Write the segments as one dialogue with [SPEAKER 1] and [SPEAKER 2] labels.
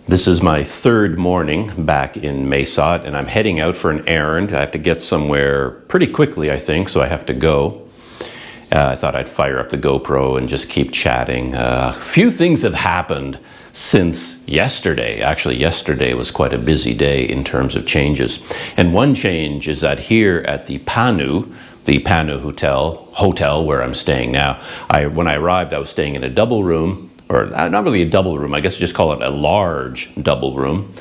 [SPEAKER 1] This is my third morning back in Mae Sot, and I'm heading out for an errand. I have to get somewhere pretty quickly, I think, so I have to go. I thought I'd fire up the GoPro and just keep chatting. A few things have happened since yesterday. Actually, yesterday was quite a busy day in terms of changes. And one change is that here at the Panu Hotel where I'm staying now, when I arrived, I was staying in a double room, or not really a double room, I guess you just call it a large double room.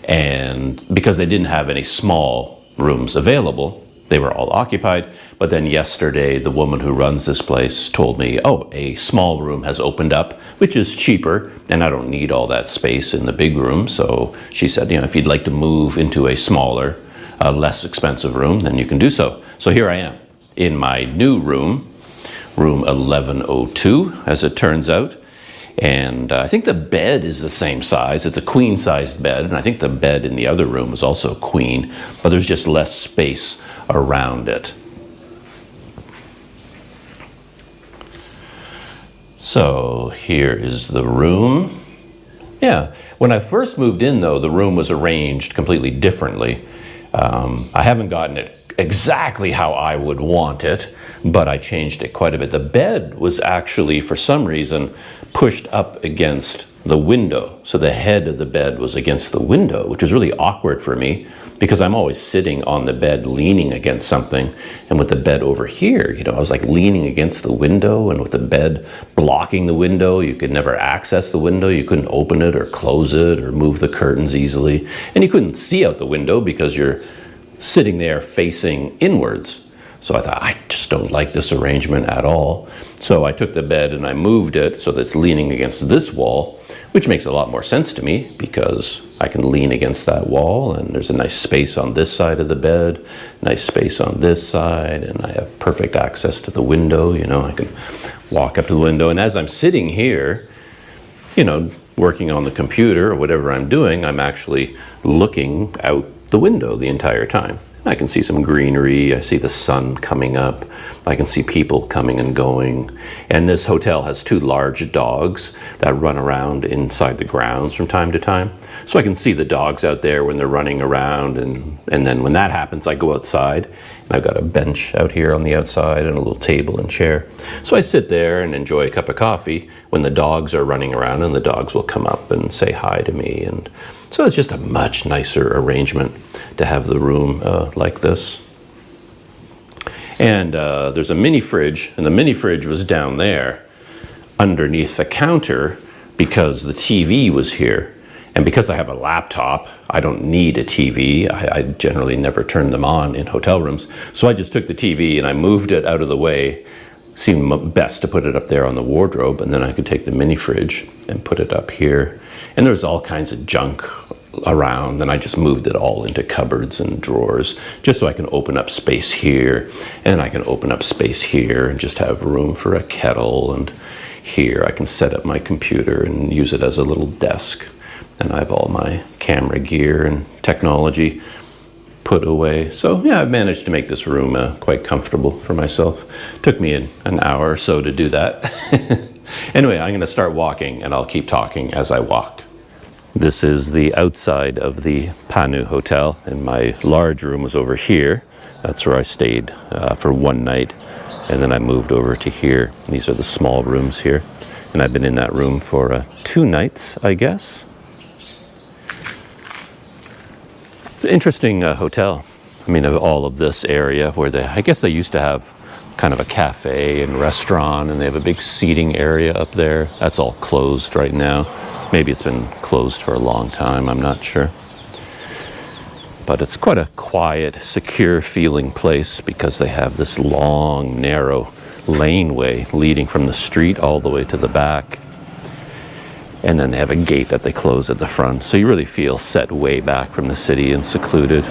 [SPEAKER 1] And because they didn't have any small rooms available, they were all occupied. But then yesterday, the woman who runs this place told me, oh, a small room has opened up, which is cheaper, and I don't need all that space in the big room. So she said, if you'd like to move into a smaller, less expensive room, then you can do so. So here I am in my new room, room 1102, as it turns out. And I think the bed is the same size. It's a queen-sized bed, and I think the bed in the other room is also queen, but there's just less space around it. So here is the room. Yeah, when I first moved in, though, the room was arranged completely differently. I haven't gotten it exactly how I would want it, but I changed it quite a bit. The bed was actually, for some reason, pushed up against the window. So the head of the bed was against the window, which was really awkward for me because I'm always sitting on the bed leaning against something. And with the bed over here, I was like leaning against the window, and with the bed blocking the window, you could never access the window. You couldn't open it or close it or move the curtains easily. And you couldn't see out the window because you're sitting there facing inwards. So I thought, I just don't like this arrangement at all. So I took the bed and I moved it so that it's leaning against this wall, which makes a lot more sense to me because I can lean against that wall, and there's a nice space on this side of the bed, nice space on this side, and I have perfect access to the window. I can walk up to the window, and as I'm sitting here, working on the computer or whatever I'm doing, I'm actually looking out the window the entire time. I can see some greenery, I see the sun coming up, I can see people coming and going. And this hotel has two large dogs that run around inside the grounds from time to time. So I can see the dogs out there when they're running around, and then when that happens, I go outside. And I've got a bench out here on the outside and a little table and chair. So I sit there and enjoy a cup of coffee when the dogs are running around, and the dogs will come up and say hi to me. And so it's just a much nicer arrangement to have the room like this. And there's a mini fridge, and the mini fridge was down there underneath the counter because the TV was here. And because I have a laptop, I don't need a TV. I generally never turn them on in hotel rooms. So I just took the TV and I moved it out of the way. Seemed best to put it up there on the wardrobe, and then I could take the mini fridge and put it up here. And there's all kinds of junk around, and I just moved it all into cupboards and drawers just so I can open up space here, and I can open up space here and just have room for a kettle, and here I can set up my computer and use it as a little desk. And I have all my camera gear and technology put away. So yeah, I've managed to make this room quite comfortable for myself. Took me an hour or so to do that. Anyway, I'm gonna start walking, and I'll keep talking as I walk. This is the outside of the Panu Hotel, and my large room was over here. That's where I stayed for one night, and then I moved over to here. These are the small rooms here, and I've been in that room for 2 nights, I guess. It's an interesting hotel. I mean, of all of this area where I guess they used to have kind of a cafe and restaurant, and they have a big seating area up there. That's all closed right now. Maybe it's been closed for a long time, I'm not sure. But it's quite a quiet, secure feeling place because they have this long, narrow laneway leading from the street all the way to the back. And then they have a gate that they close at the front. So you really feel set way back from the city and secluded.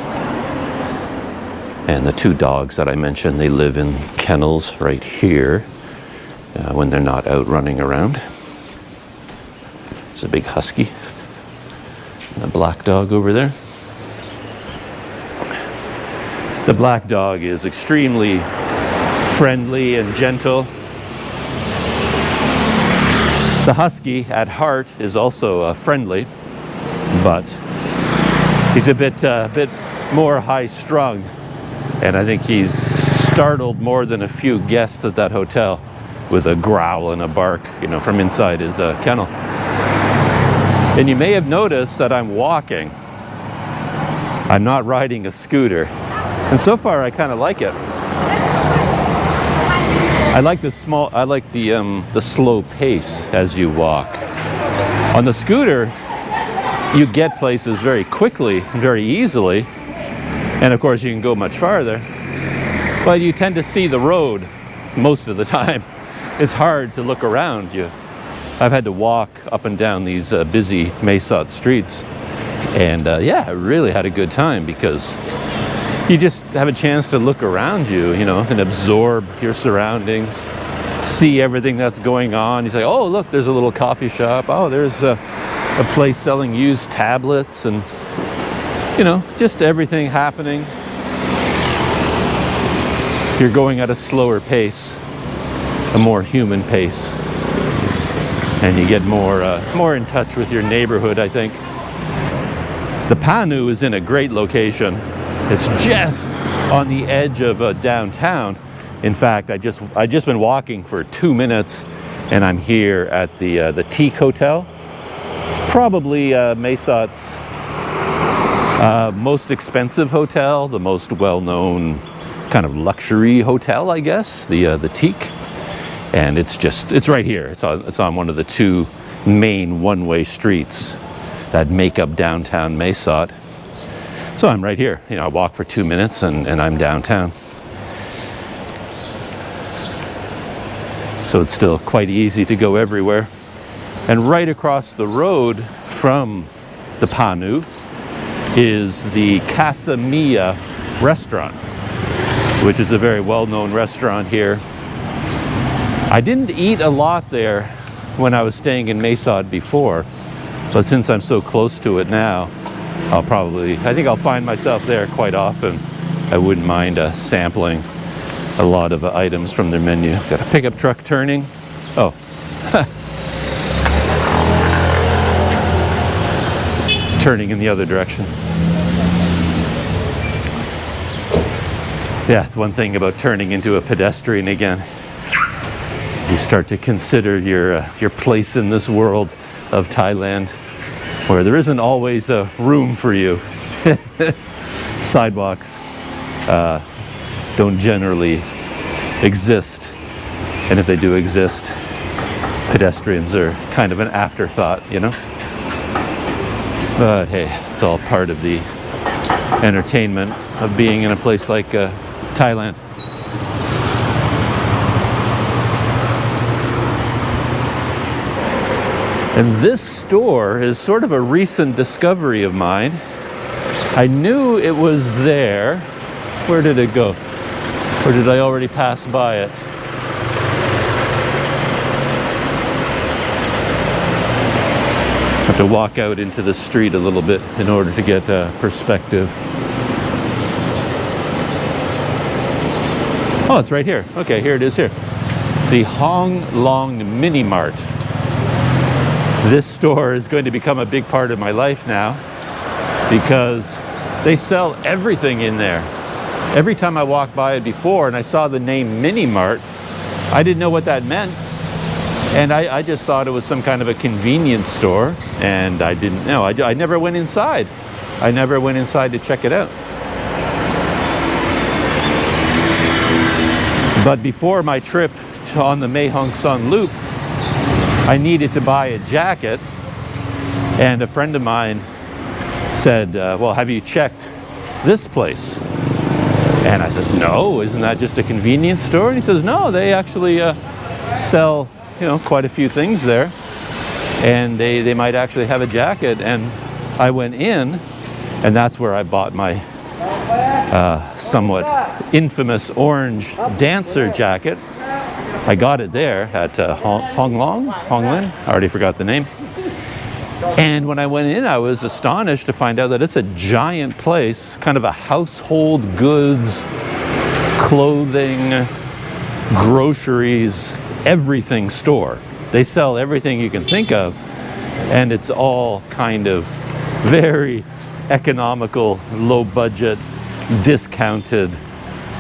[SPEAKER 1] And the 2 dogs that I mentioned, they live in kennels right here when they're not out running around. There's a big husky and a black dog over there. The black dog is extremely friendly and gentle. The husky at heart is also friendly, but he's a bit more high-strung, and I think he's startled more than a few guests at that hotel with a growl and a bark, you know, from inside his kennel. And you may have noticed that I'm walking. I'm not riding a scooter, and so far I kind of like it. I like the slow pace as you walk. On the scooter, you get places very quickly, very easily, and of course you can go much farther, but you tend to see the road most of the time. It's hard to look around you. I've had to walk up and down these busy Mae Sot streets, and yeah, I really had a good time because you just have a chance to look around you, you know, and absorb your surroundings, see everything that's going on. You say, oh, look, there's a little coffee shop. Oh, there's a place selling used tablets, and, you know, just everything happening. You're going at a slower pace, a more human pace, and you get more in touch with your neighborhood, I think. The Panu is in a great location. It's just on the edge of downtown. In fact, I just been walking for 2 minutes, and I'm here at the Teak Hotel. It's probably Mae Sot's most expensive hotel, the most well-known kind of luxury hotel, I guess, the Teak. And it's right here. It's on one of the two main one-way streets that make up downtown Mae Sot. So I'm right here. You know, I walk for 2 minutes and I'm downtown. So it's still quite easy to go everywhere. And right across the road from the Panu is the Casa Mia restaurant, which is a very well-known restaurant here. I didn't eat a lot there when I was staying in Mae Sot before, but since I'm so close to it now, I think I'll find myself there quite often. I wouldn't mind sampling a lot of items from their menu. Got a pickup truck turning. Oh. It's turning in the other direction. Yeah, it's one thing about turning into a pedestrian again. You start to consider your place in this world of Thailand, where there isn't always a room for you. Sidewalks don't generally exist, and if they do exist, pedestrians are kind of an afterthought, you know? But hey, it's all part of the entertainment of being in a place like Thailand. And this store is sort of a recent discovery of mine. I knew it was there. Where did it go? Or did I already pass by it? I have to walk out into the street a little bit in order to get perspective. Oh, it's right here. Okay, here it is here. The Hong Long Mini Mart. This store is going to become a big part of my life now because they sell everything in there. Every time I walked by it before and I saw the name Mini Mart, I didn't know what that meant. And I just thought it was some kind of a convenience store, and I didn't know. I never went inside. I never went inside to check it out. But before my trip on the Mae Sot Loop, I needed to buy a jacket, and a friend of mine said, well, have you checked this place? And I said, no, isn't that just a convenience store? And he says, no, they actually sell, you know, quite a few things there, and they might actually have a jacket. And I went in, and that's where I bought my somewhat infamous orange dancer jacket. I got it there at Honglin. I already forgot the name. And when I went in, I was astonished to find out that it's a giant place, kind of a household goods, clothing, groceries, everything store. They sell everything you can think of, and it's all kind of very economical, low budget, discounted.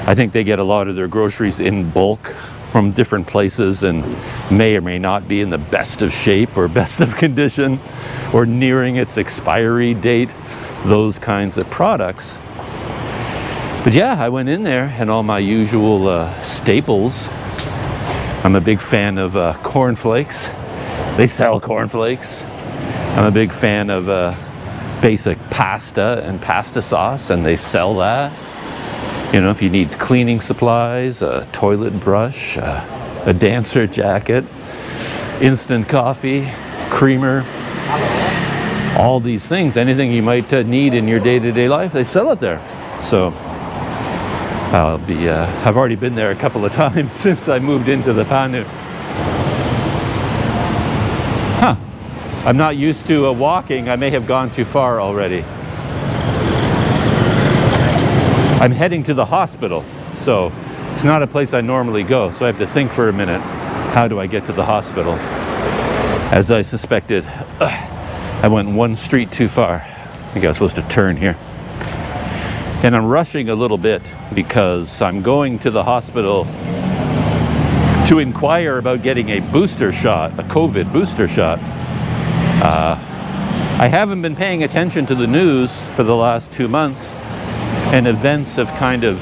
[SPEAKER 1] I think they get a lot of their groceries in bulk from different places and may or may not be in the best of shape or best of condition or nearing its expiry date, those kinds of products. But yeah, I went in there and all my usual staples. I'm a big fan of cornflakes. They sell cornflakes. I'm a big fan of basic pasta and pasta sauce, and they sell that. You know, if you need cleaning supplies, a toilet brush, a dancer jacket, instant coffee, creamer, all these things, anything you might need in your day-to-day life, they sell it there. So I've already been there a couple of times since I moved into the Phannu. Huh. I'm not used to walking. I may have gone too far already. I'm heading to the hospital, so it's not a place I normally go, so I have to think for a minute, how do I get to the hospital? As I suspected, I went one street too far. I think I was supposed to turn here. And I'm rushing a little bit because I'm going to the hospital to inquire about getting a booster shot, a COVID booster shot. I haven't been paying attention to the news for the last 2 months, and events have kind of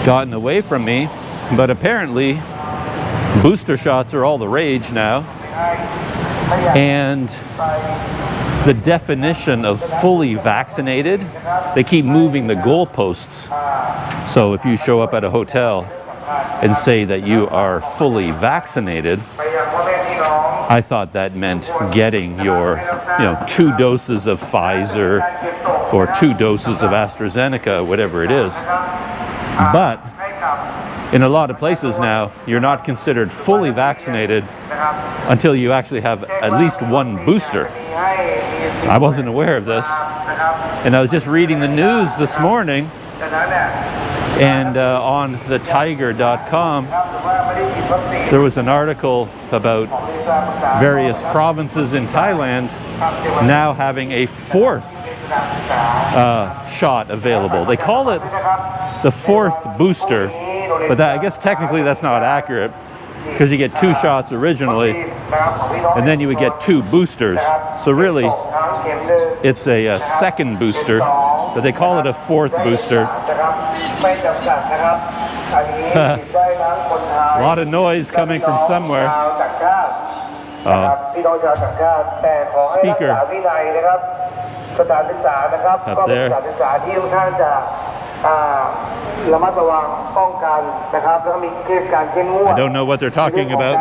[SPEAKER 1] gotten away from me, but apparently booster shots are all the rage now, and the definition of fully vaccinated, they keep moving the goalposts. So if you show up at a hotel and say that you are fully vaccinated, I thought that meant getting your 2 doses of Pfizer or 2 doses of AstraZeneca, whatever it is. But in a lot of places now, you're not considered fully vaccinated until you actually have at least 1 booster. I wasn't aware of this. And I was just reading the news this morning, and on thetiger.com, there was an article about various provinces in Thailand now having a 4th shot available. They call it the 4th booster, but I guess technically that's not accurate, because you get 2 shots originally, and then you would get 2 boosters. So really, it's a 2nd booster, but they call it a 4th booster. A lot of noise coming from somewhere. Speaker up there. I don't know what they're talking about.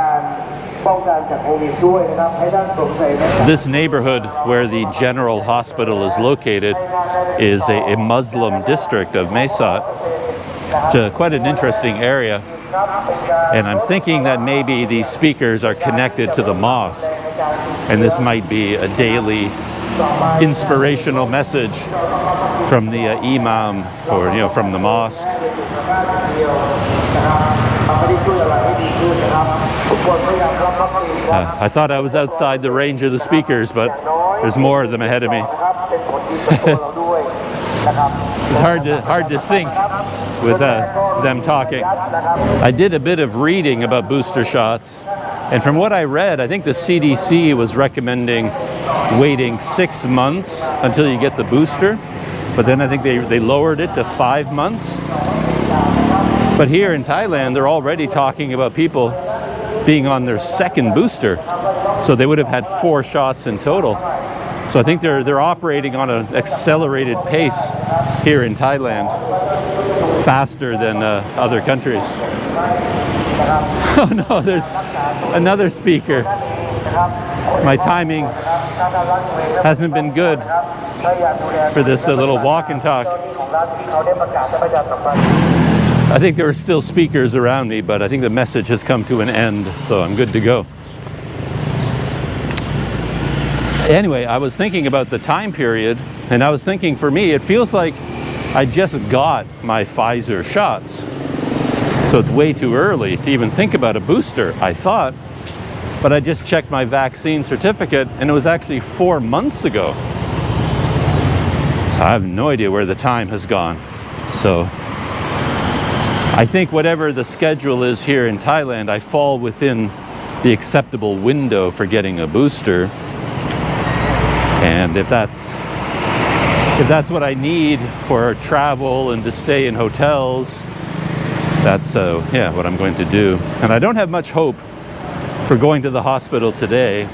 [SPEAKER 1] This neighborhood where the general hospital is located is a Muslim district of Mae Sot. It's quite an interesting area, and I'm thinking that maybe these speakers are connected to the mosque, and this might be a daily inspirational message from the imam, or from the mosque. I thought I was outside the range of the speakers, but there's more of them ahead of me. It's hard to think with them talking. I did a bit of reading about booster shots, and from what I read, I think the CDC was recommending waiting 6 months until you get the booster, but then I think they lowered it to 5 months. But here in Thailand, they're already talking about people being on their 2nd booster, so they would have had 4 shots in total. So I think they're operating on an accelerated pace here in Thailand, faster than other countries. Oh no, there's another speaker. My timing hasn't been good for this little walk and talk. I think there are still speakers around me, but I think the message has come to an end, so I'm good to go. Anyway, I was thinking about the time period, and I was thinking, for me, it feels like I just got my Pfizer shots. So it's way too early to even think about a booster, I thought. But I just checked my vaccine certificate, and it was actually 4 months ago. I have no idea where the time has gone. So I think whatever the schedule is here in Thailand, I fall within the acceptable window for getting a booster. And if that's what I need for travel and to stay in hotels, that's yeah, what I'm going to do. And I don't have much hope for going to the hospital today.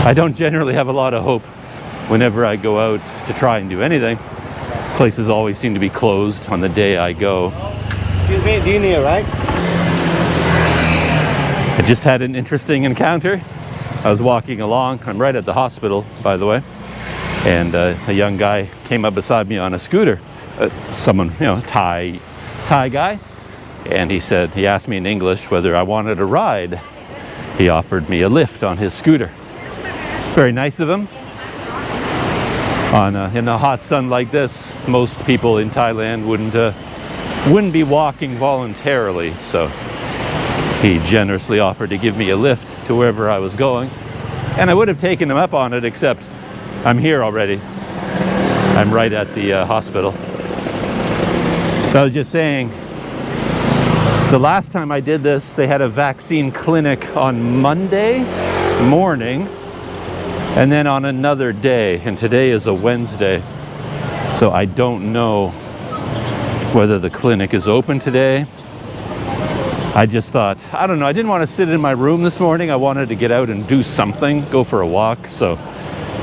[SPEAKER 1] I don't generally have a lot of hope whenever I go out to try and do anything. Places always seem to be closed on the day I go.
[SPEAKER 2] Excuse me, Dini, right?
[SPEAKER 1] I just had an interesting encounter. I was walking along. I'm right at the hospital, by the way. And a young guy came up beside me on a scooter. Someone, you know, Thai guy. And he asked me in English whether I wanted a ride. He offered me a lift on his scooter. Very nice of him. In a hot sun like this, most people in Thailand wouldn't be walking voluntarily. So he generously offered to give me a lift to wherever I was going. And I would have taken him up on it, except I'm here already. I'm right at the hospital. So I was just saying, the last time I did this, they had a vaccine clinic on Monday morning, and then on another day, and today is a Wednesday. So I don't know whether the clinic is open today. I just thought, I don't know, I didn't want to sit in my room this morning. I wanted to get out and do something, go for a walk. So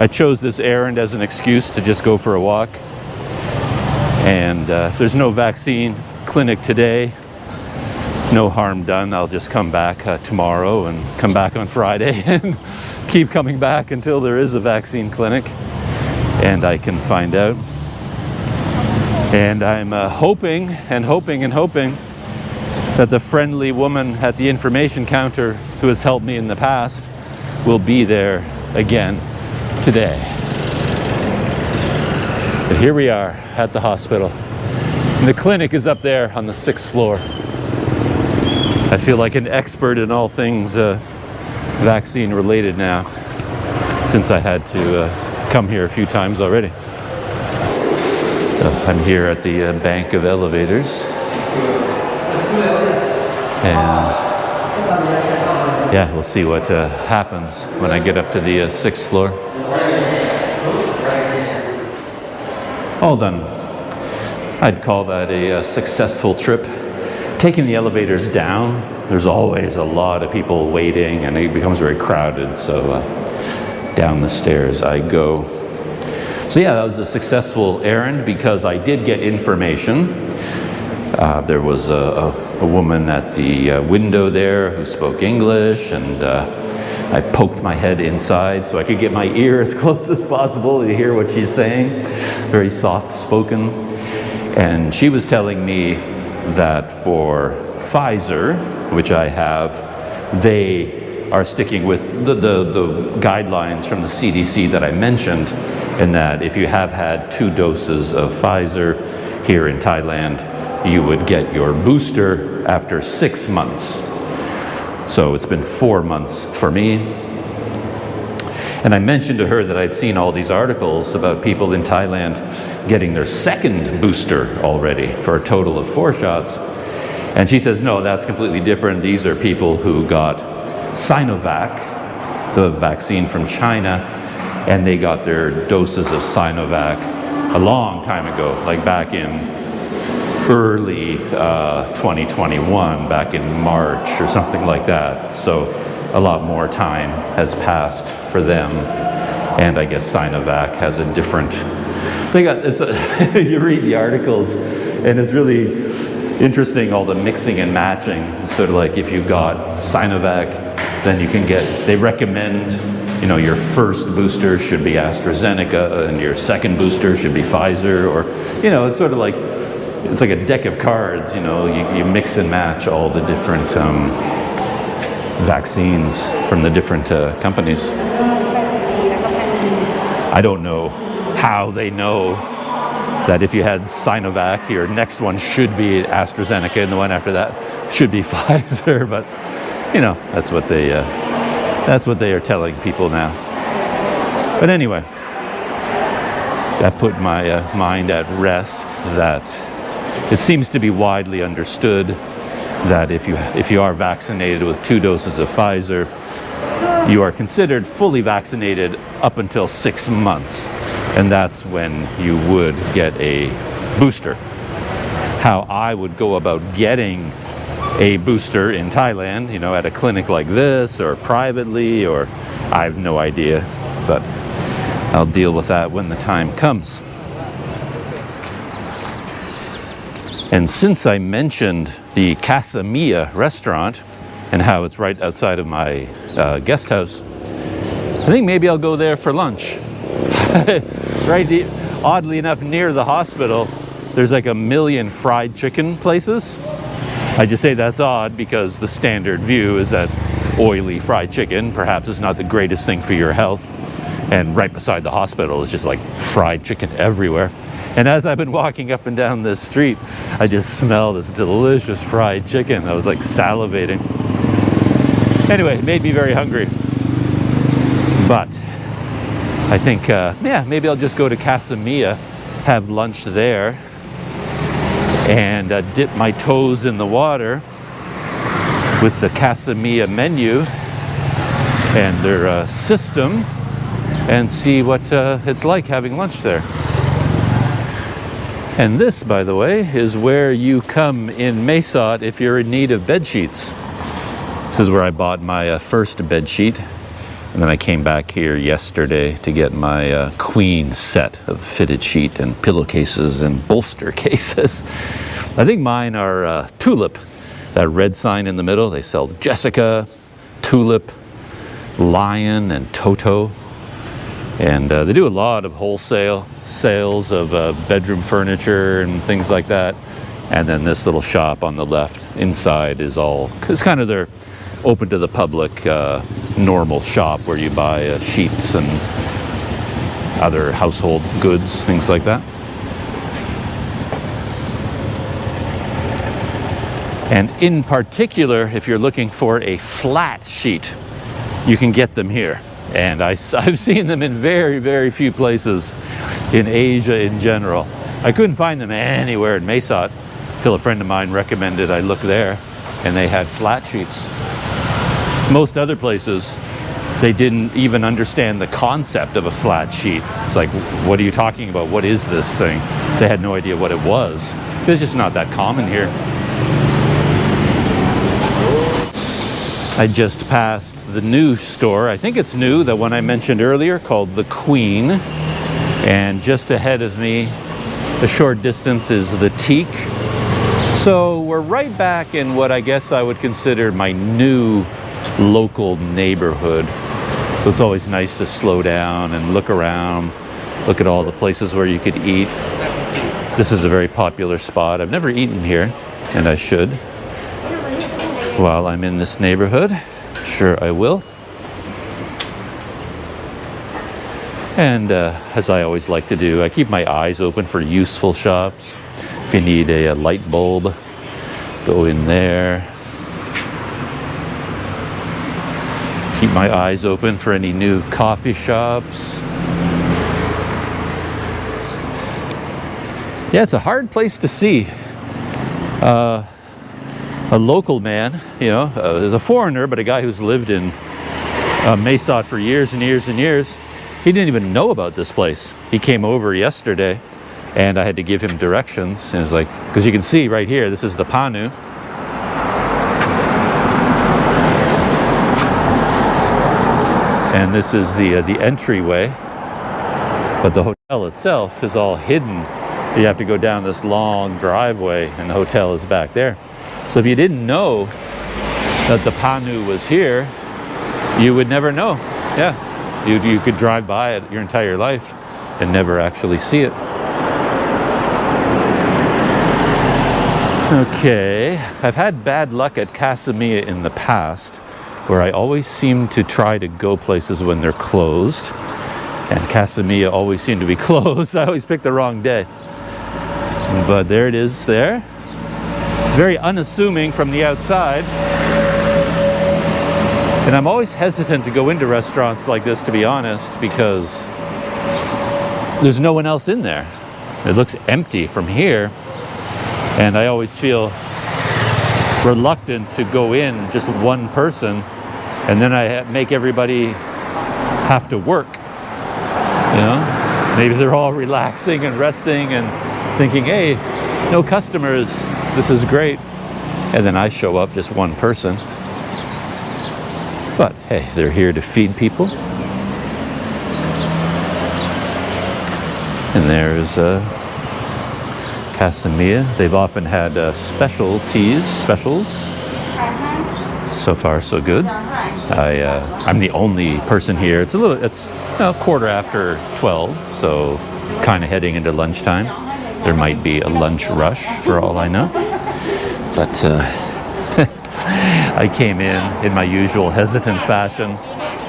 [SPEAKER 1] I chose this errand as an excuse to just go for a walk. And if there's no vaccine clinic today, no harm done. I'll just come back tomorrow and come back on Friday and keep coming back until there is a vaccine clinic and I can find out. And I'm hoping that the friendly woman at the information counter who has helped me in the past will be there again today. But here we are at the hospital. And the clinic is up there on the 6th floor. I feel like an expert in all things vaccine related now, since I had to come here a few times already. So I'm here at the bank of elevators. And yeah, we'll see what happens when I get up to the 6th floor. All done. I'd call that a successful trip. Taking the elevators down, there's always a lot of people waiting and it becomes very crowded. So down the stairs I go. So yeah, that was a successful errand because I did get information. There was a woman at the window there who spoke English, and I poked my head inside so I could get my ear as close as possible to hear what she's saying. Very soft spoken. And she was telling me that for Pfizer, which I have, they are sticking with the guidelines from the CDC that I mentioned, and that if you have had 2 doses of Pfizer here in Thailand, you would get your booster after 6 months. So it's been 4 months for me. And I mentioned to her that I'd seen all these articles about people in Thailand getting their 2nd booster already for a total of 4 shots. And she says, no, that's completely different. These are people who got Sinovac, the vaccine from China, and they got their doses of Sinovac a long time ago, like back in early 2021, back in March or something like that. So a lot more time has passed for them. And I guess Sinovac has a different, you read the articles and it's really interesting, all the mixing and matching. Sort of like if you got Sinovac, then you can get, they recommend, you know, your first booster should be AstraZeneca and your 2nd booster should be Pfizer, or, you know, it's sort of like, it's like a deck of cards, you know, you mix and match all the different vaccines from the different companies. I don't know how they know that if you had Sinovac, your next one should be AstraZeneca and the one after that should be Pfizer, but you know, that's what they are telling people now. But anyway, that put my mind at rest that it seems to be widely understood that if you are vaccinated with 2 doses of Pfizer, you are considered fully vaccinated up until 6 months, and that's when you would get a booster. How I would go about getting a booster in Thailand, you know, at a clinic like this or privately, or I have no idea, but I'll deal with that when the time comes. And since I mentioned the Casa Mia restaurant and how it's right outside of my guest house, I think maybe I'll go there for lunch. Oddly enough, near the hospital, there's like a million fried chicken places. I just say that's odd because the standard view is that oily fried chicken perhaps is not the greatest thing for your health. And right beside the hospital is just like fried chicken everywhere. And as I've been walking up and down this street, I just smell this delicious fried chicken. I was like salivating. Anyway, it made me very hungry. But I think, yeah, maybe I'll just go to Casa Mia, have lunch there, and dip my toes in the water with the Casa Mia menu and their system, and see what it's like having lunch there. And this, by the way, is where you come in Mae Sot if you're in need of bed sheets. This is where I bought my first bed sheet, and then I came back here yesterday to get my queen set of fitted sheet and pillowcases and bolster cases. I think mine are Tulip, that red sign in the middle. They sell Jessica, Tulip, Lion, and Toto. And they do a lot of wholesale sales of bedroom furniture and things like that. And then this little shop on the left inside is all, it's kind of their open to the public normal shop where you buy sheets and other household goods, things like that. And in particular, if you're looking for a flat sheet, you can get them here. And I've seen them in very, very few places in Asia in general. I couldn't find them anywhere in Mae Sot till a friend of mine recommended I look there, and they had flat sheets. Most other places, they didn't even understand the concept of a flat sheet. It's like, what are you talking about? What is this thing? They had no idea what it was. It's just not that common here. I just passed the new store, I think it's new, the one I mentioned earlier, called The Queen. And just ahead of me, a short distance, is the Teak. So we're right back in what I guess I would consider my new local neighborhood. So it's always nice to slow down and look around, look at all the places where you could eat. This is a very popular spot. I've never eaten here, and I should. While I'm in this neighborhood, sure I will. And as I always like to do, I keep my eyes open for useful shops. If you need a light bulb, go in there. Keep my eyes open for any new coffee shops. Yeah, it's a hard place to see. A local man, you know, is a foreigner, but a guy who's lived in Mae Sot for years and years and years. He didn't even know about this place. He came over yesterday, and I had to give him directions. And it's like, because you can see right here, this is the Panu. And this is the entryway. But the hotel itself is all hidden. You have to go down this long driveway, and the hotel is back there. So if you didn't know that the Panu was here, you would never know. Yeah, you could drive by it your entire life and never actually see it. Okay, I've had bad luck at Casa Mia in the past, where I always seem to try to go places when they're closed, and Casa Mia always seemed to be closed. I always pick the wrong day. But there it is there. Very unassuming from the outside. And I'm always hesitant to go into restaurants like this, to be honest, because there's no one else in there. It looks empty from here, and I always feel reluctant to go in just one person, and then I make everybody have to work. You know, maybe they're all relaxing and resting and thinking, hey, no customers, this is great. And then I show up, just one person. But hey, they're here to feed people. And there's Casa Mia. They've often had specials. So far, so good. I'm the only person here. It's quarter after 12, so kind of heading into lunchtime. There might be a lunch rush for all I know. But I came in my usual hesitant fashion,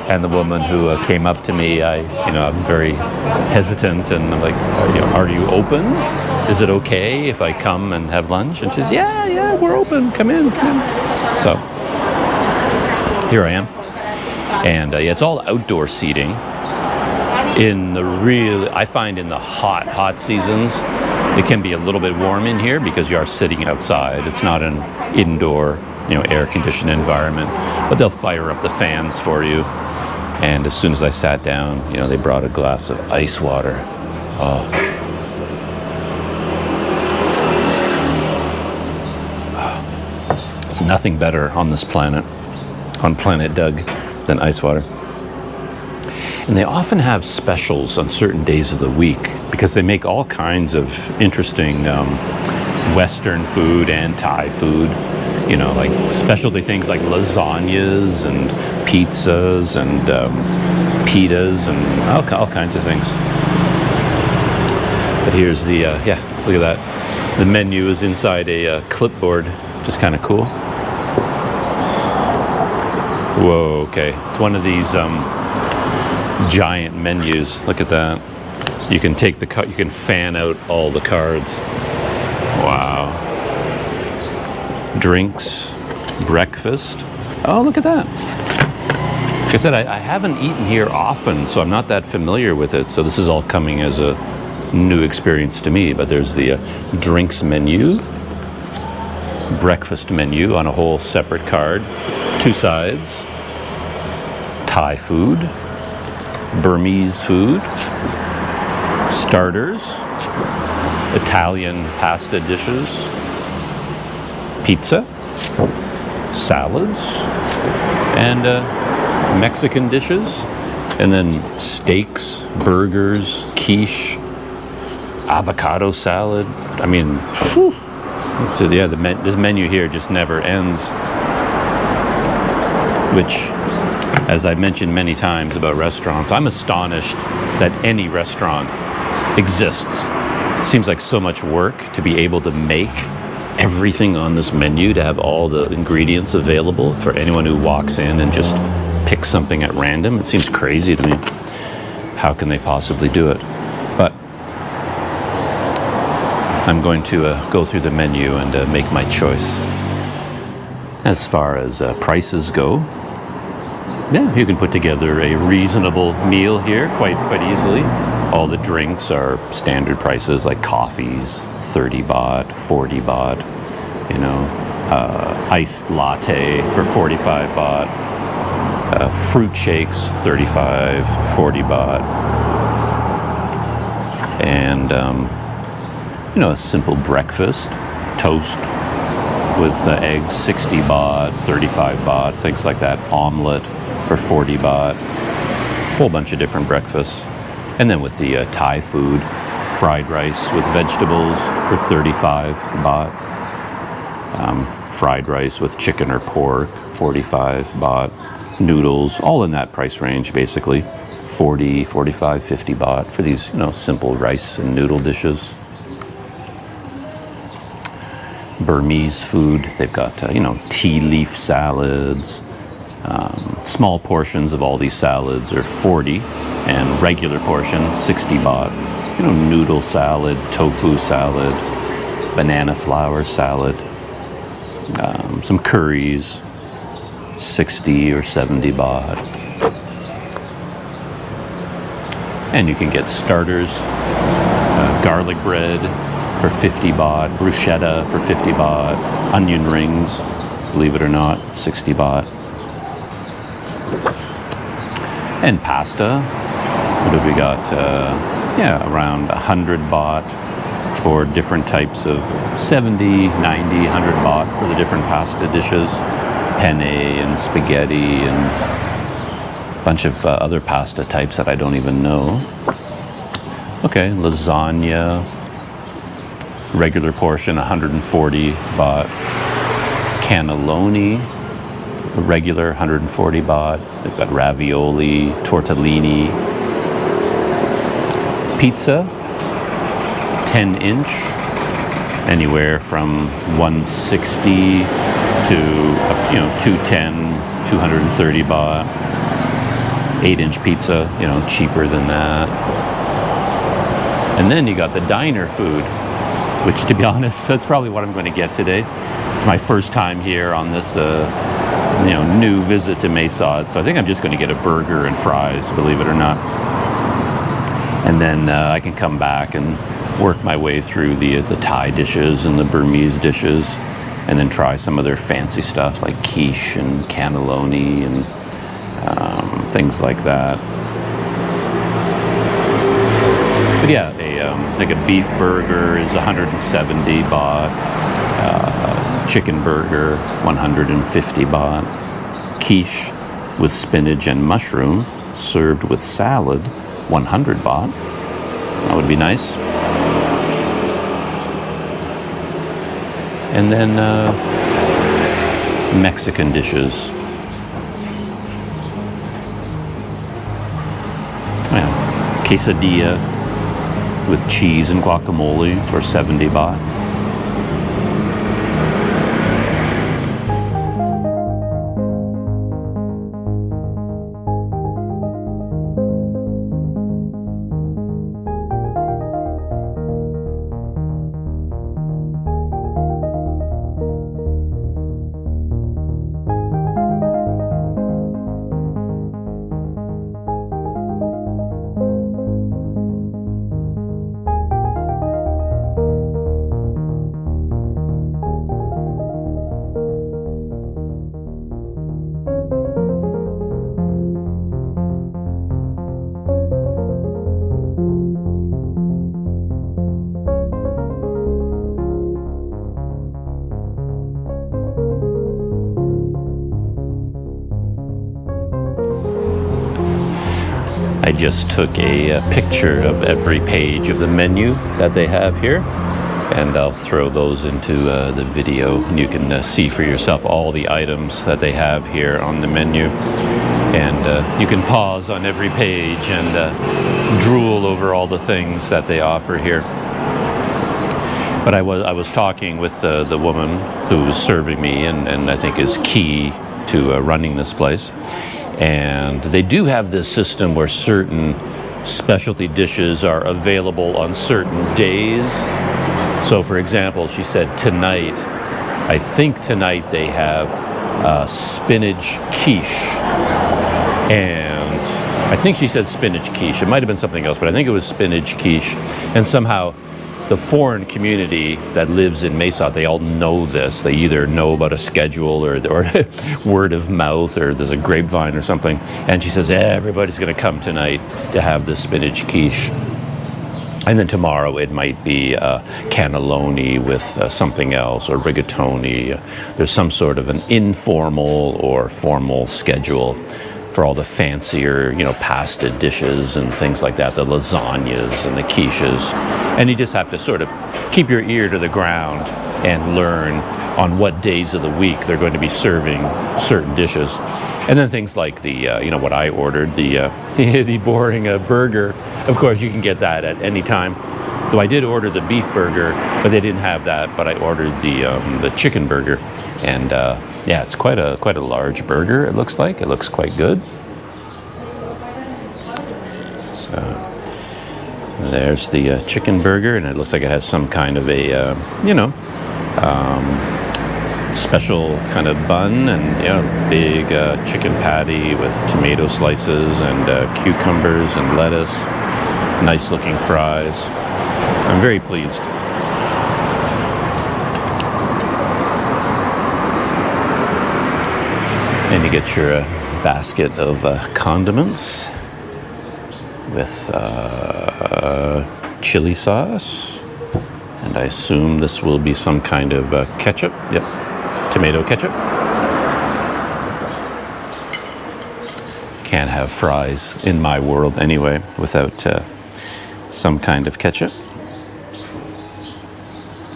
[SPEAKER 1] and the woman who came up to me, I'm very hesitant, and I'm like, are you open? Is it okay if I come and have lunch? And she says, yeah, we're open. Come in. So here I am, and it's all outdoor seating. I find in the hot seasons, it can be a little bit warm in here because you are sitting outside. It's not an indoor, air-conditioned environment, but they'll fire up the fans for you. And as soon as I sat down, they brought a glass of ice water. Oh. There's nothing better on this planet, on planet Doug, than ice water. And they often have specials on certain days of the week because they make all kinds of interesting Western food and Thai food. Like specialty things like lasagnas and pizzas and pitas and all kinds of things. But here's the, look at that. The menu is inside a clipboard, which is kind of cool. Whoa, okay. It's one of these giant menus. Look at that. You can take you can fan out all the cards. Wow. Drinks, breakfast. Oh, look at that. Like I said, I haven't eaten here often, so I'm not that familiar with it. So this is all coming as a new experience to me. But there's the drinks menu, breakfast menu on a whole separate card, 2 sides, Thai food, Burmese food, starters, Italian pasta dishes, pizza, salads, and Mexican dishes, and then steaks, burgers, quiche, avocado salad. I mean, whew. So yeah, this menu here just never ends, which, as I've mentioned many times about restaurants, I'm astonished that any restaurant exists. It seems like so much work to be able to make everything on this menu, to have all the ingredients available for anyone who walks in and just picks something at random. It seems crazy to me. How can they possibly do it? But I'm going to go through the menu and make my choice. As far as prices go, yeah, you can put together a reasonable meal here quite easily. All the drinks are standard prices, like coffees, 30 baht, 40 baht, iced latte for 45 baht, fruit shakes, 35, 40 baht, and, a simple breakfast, toast with eggs, 60 baht, 35 baht, things like that, omelet for 40 baht, whole bunch of different breakfasts. And then with the Thai food, fried rice with vegetables for 35 baht, fried rice with chicken or pork, 45 baht, noodles, all in that price range basically, 40, 45, 50 baht for these, simple rice and noodle dishes. Burmese food, they've got, tea leaf salads. Small portions of all these salads are 40, and regular portions 60 baht. Noodle salad, tofu salad, banana flour salad, some curries, 60 or 70 baht. And you can get starters, garlic bread for 50 baht, bruschetta for 50 baht, onion rings, believe it or not, 60 baht. And pasta, what have we got? Around 100 baht for different types of 70, 90, 100 baht for the different pasta dishes, penne and spaghetti and a bunch of other pasta types that I don't even know. Okay, lasagna, regular portion, 140 baht. Cannelloni, regular, 140 baht. They've got ravioli, tortellini. Pizza, 10-inch, anywhere from 160 to 210, 230 baht. 8-inch pizza, cheaper than that. And then you got the diner food, which, to be honest, that's probably what I'm going to get today. It's my first time here on this, new visit to Mae Sot, so I think I'm just going to get a burger and fries, believe it or not. And then I can come back and work my way through the Thai dishes and the Burmese dishes, and then try some of their fancy stuff like quiche and cannelloni and things like that. But yeah, like a beef burger is 170 baht. Chicken burger, 150 baht. Quiche with spinach and mushroom, served with salad, 100 baht. That would be nice. And then Mexican dishes. Quesadilla with cheese and guacamole for 70 baht. I just took a picture of every page of the menu that they have here, and I'll throw those into the video, and you can see for yourself all the items that they have here on the menu. And you can pause on every page and drool over all the things that they offer here. But I was talking with the woman who was serving me, and I think is key to running this place. And they do have this system where certain specialty dishes are available on certain days. So for example, she said tonight, I think tonight they have spinach quiche. And I think she said spinach quiche. It might have been something else, but I think it was spinach quiche. And somehow the foreign community that lives in Mae Sot, they all know this. They either know about a schedule or word of mouth, or there's a grapevine or something. And she says, everybody's going to come tonight to have this spinach quiche. And then tomorrow it might be cannelloni with something else, or rigatoni. There's some sort of an informal or formal schedule for all the fancier, pasta dishes and things like that, the lasagnas and the quiches. And you just have to sort of keep your ear to the ground and learn on what days of the week they're going to be serving certain dishes. And then things like the, what I ordered, the the boring burger. Of course, you can get that at any time. Though I did order the beef burger, but they didn't have that. But I ordered the chicken burger, and yeah, it's quite a large burger. It looks like it looks quite good. So there's the chicken burger, and it looks like it has some kind of a special kind of bun, and big chicken patty with tomato slices and cucumbers and lettuce. Nice looking fries. I'm very pleased. And you get your basket of condiments with chili sauce. And I assume this will be some kind of ketchup. Yep, tomato ketchup. Can't have fries in my world anyway without some kind of ketchup.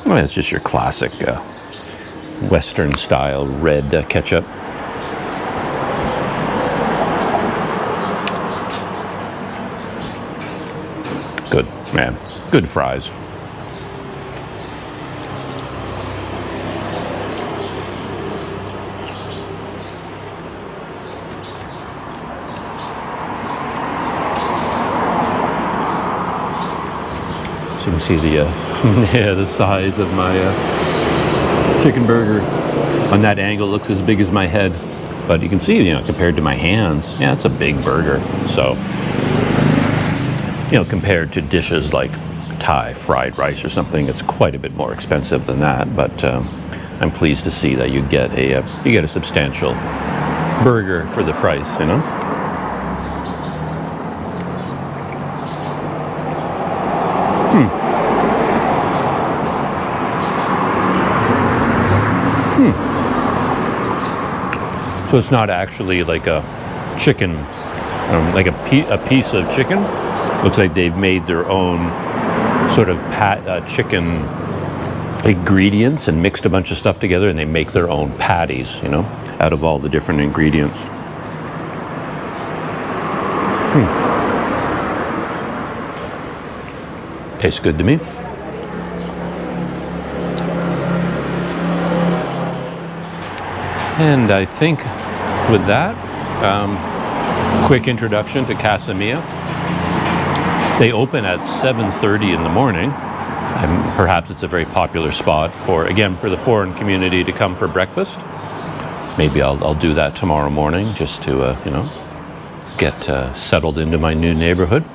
[SPEAKER 1] Well, it's just your classic Western style red ketchup. Good, man. Good fries. So you can see the yeah, the size of my chicken burger. On that angle, it looks as big as my head, but you can see, compared to my hands, yeah, it's a big burger. So, compared to dishes like Thai fried rice or something, it's quite a bit more expensive than that. But I'm pleased to see that you get a substantial burger for the price. So it's not actually like a chicken, like a piece of chicken. Looks like they've made their own sort of chicken ingredients and mixed a bunch of stuff together, and they make their own patties, out of all the different ingredients. Tastes good to me. And I think with that, quick introduction to Casa Mia. They open at 7:30 in the morning. Perhaps it's a very popular spot for the foreign community to come for breakfast. Maybe I'll do that tomorrow morning just to, get settled into my new neighborhood.